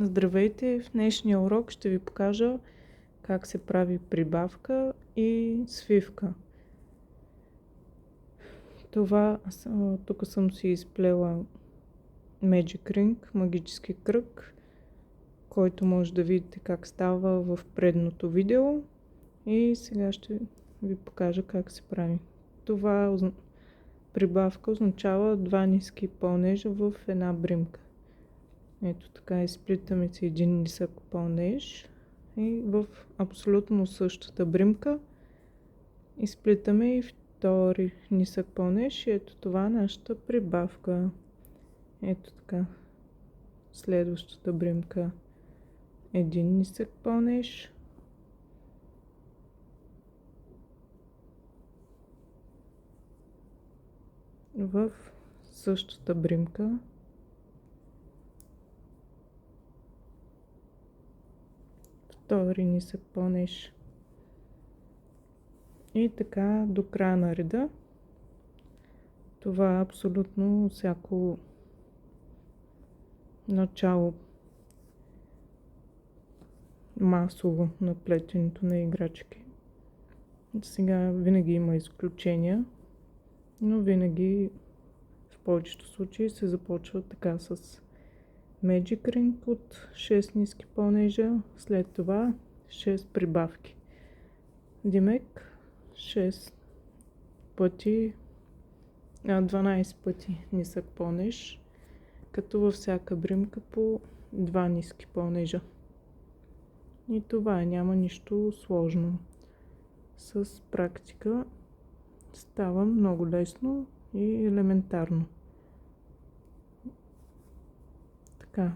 Здравейте! В днешния урок ще ви покажа как се прави прибавка и свивка. Тук съм си изплела Magic Ring, магически кръг, който може да видите как става в предното видео. И сега ще ви покажа как се прави. Прибавка означава два ниски пълнежа в една бримка. Ето така, изплитаме си един нисък пълнеж и в абсолютно същата бримка изплитаме и втори нисък пълнеж и ето това е нашата прибавка. Ето така, следващата бримка един нисък пълнеж, в същата бримка втори нисък пълнеж и така до края на реда. Това е абсолютно всяко начало масово на плетенето на играчки. Сега винаги има изключения, но винаги в повечето случаи се започва така с Magic Ring от 6 ниски пълнежа, след това 6 прибавки. Димек 6 пъти, 12 пъти нисък пълнеж, като във всяка бримка по 2 ниски пълнежа. И това няма нищо сложно. С практика става много лесно и елементарно. Така.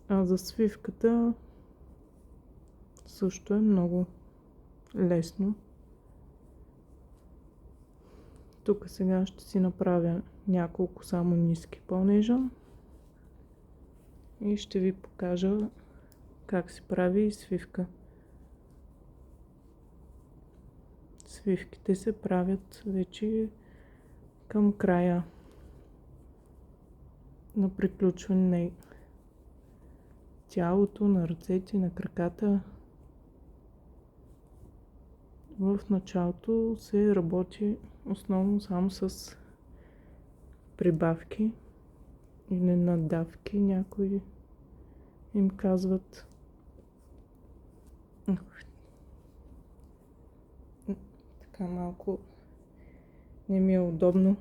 А за свивката също е много лесно. Тук сега ще си направя няколко само ниски пълнежа и ще ви покажа как се прави и свивка. Свивките се правят вече към края на приключване на тялото, на ръцете, на краката. В началото се работи основно само с прибавки или надавки, някои им казват. Така малко не ми е удобно,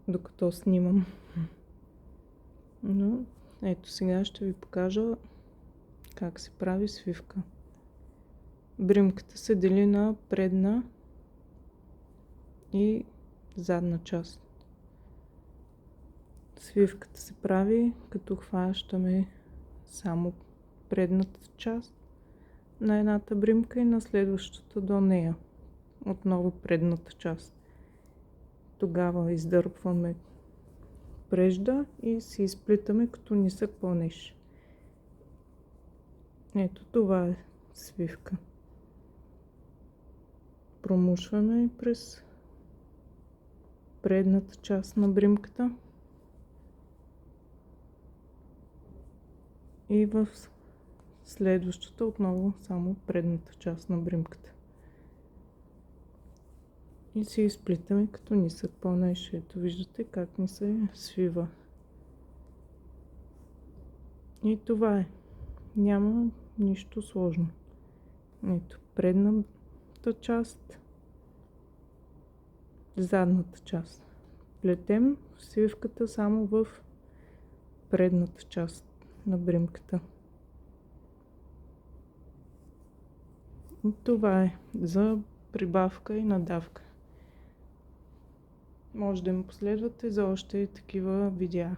докато снимам. Но ето сега ще ви покажа как се прави свивка. Бримката се дели на предна и задна част. Свивката се прави като хващаме само предната част на едната бримка и на следващата до нея. Отново предната част. Тогава издърпваме прежда и се изплитаме като нисък пълнеж. Ето това е свивка. Промушваме през предната част на бримката и в следващата отново само предната част на бримката. И се изплитаме като нисък пълнеж. Ето виждате как ни се свива. И това е. Няма нищо сложно. Ето предната част, задната част. Плетем свивката само в предната част на бримката. И това е за прибавка и надавка. Може да ме последвате за още такива видеа.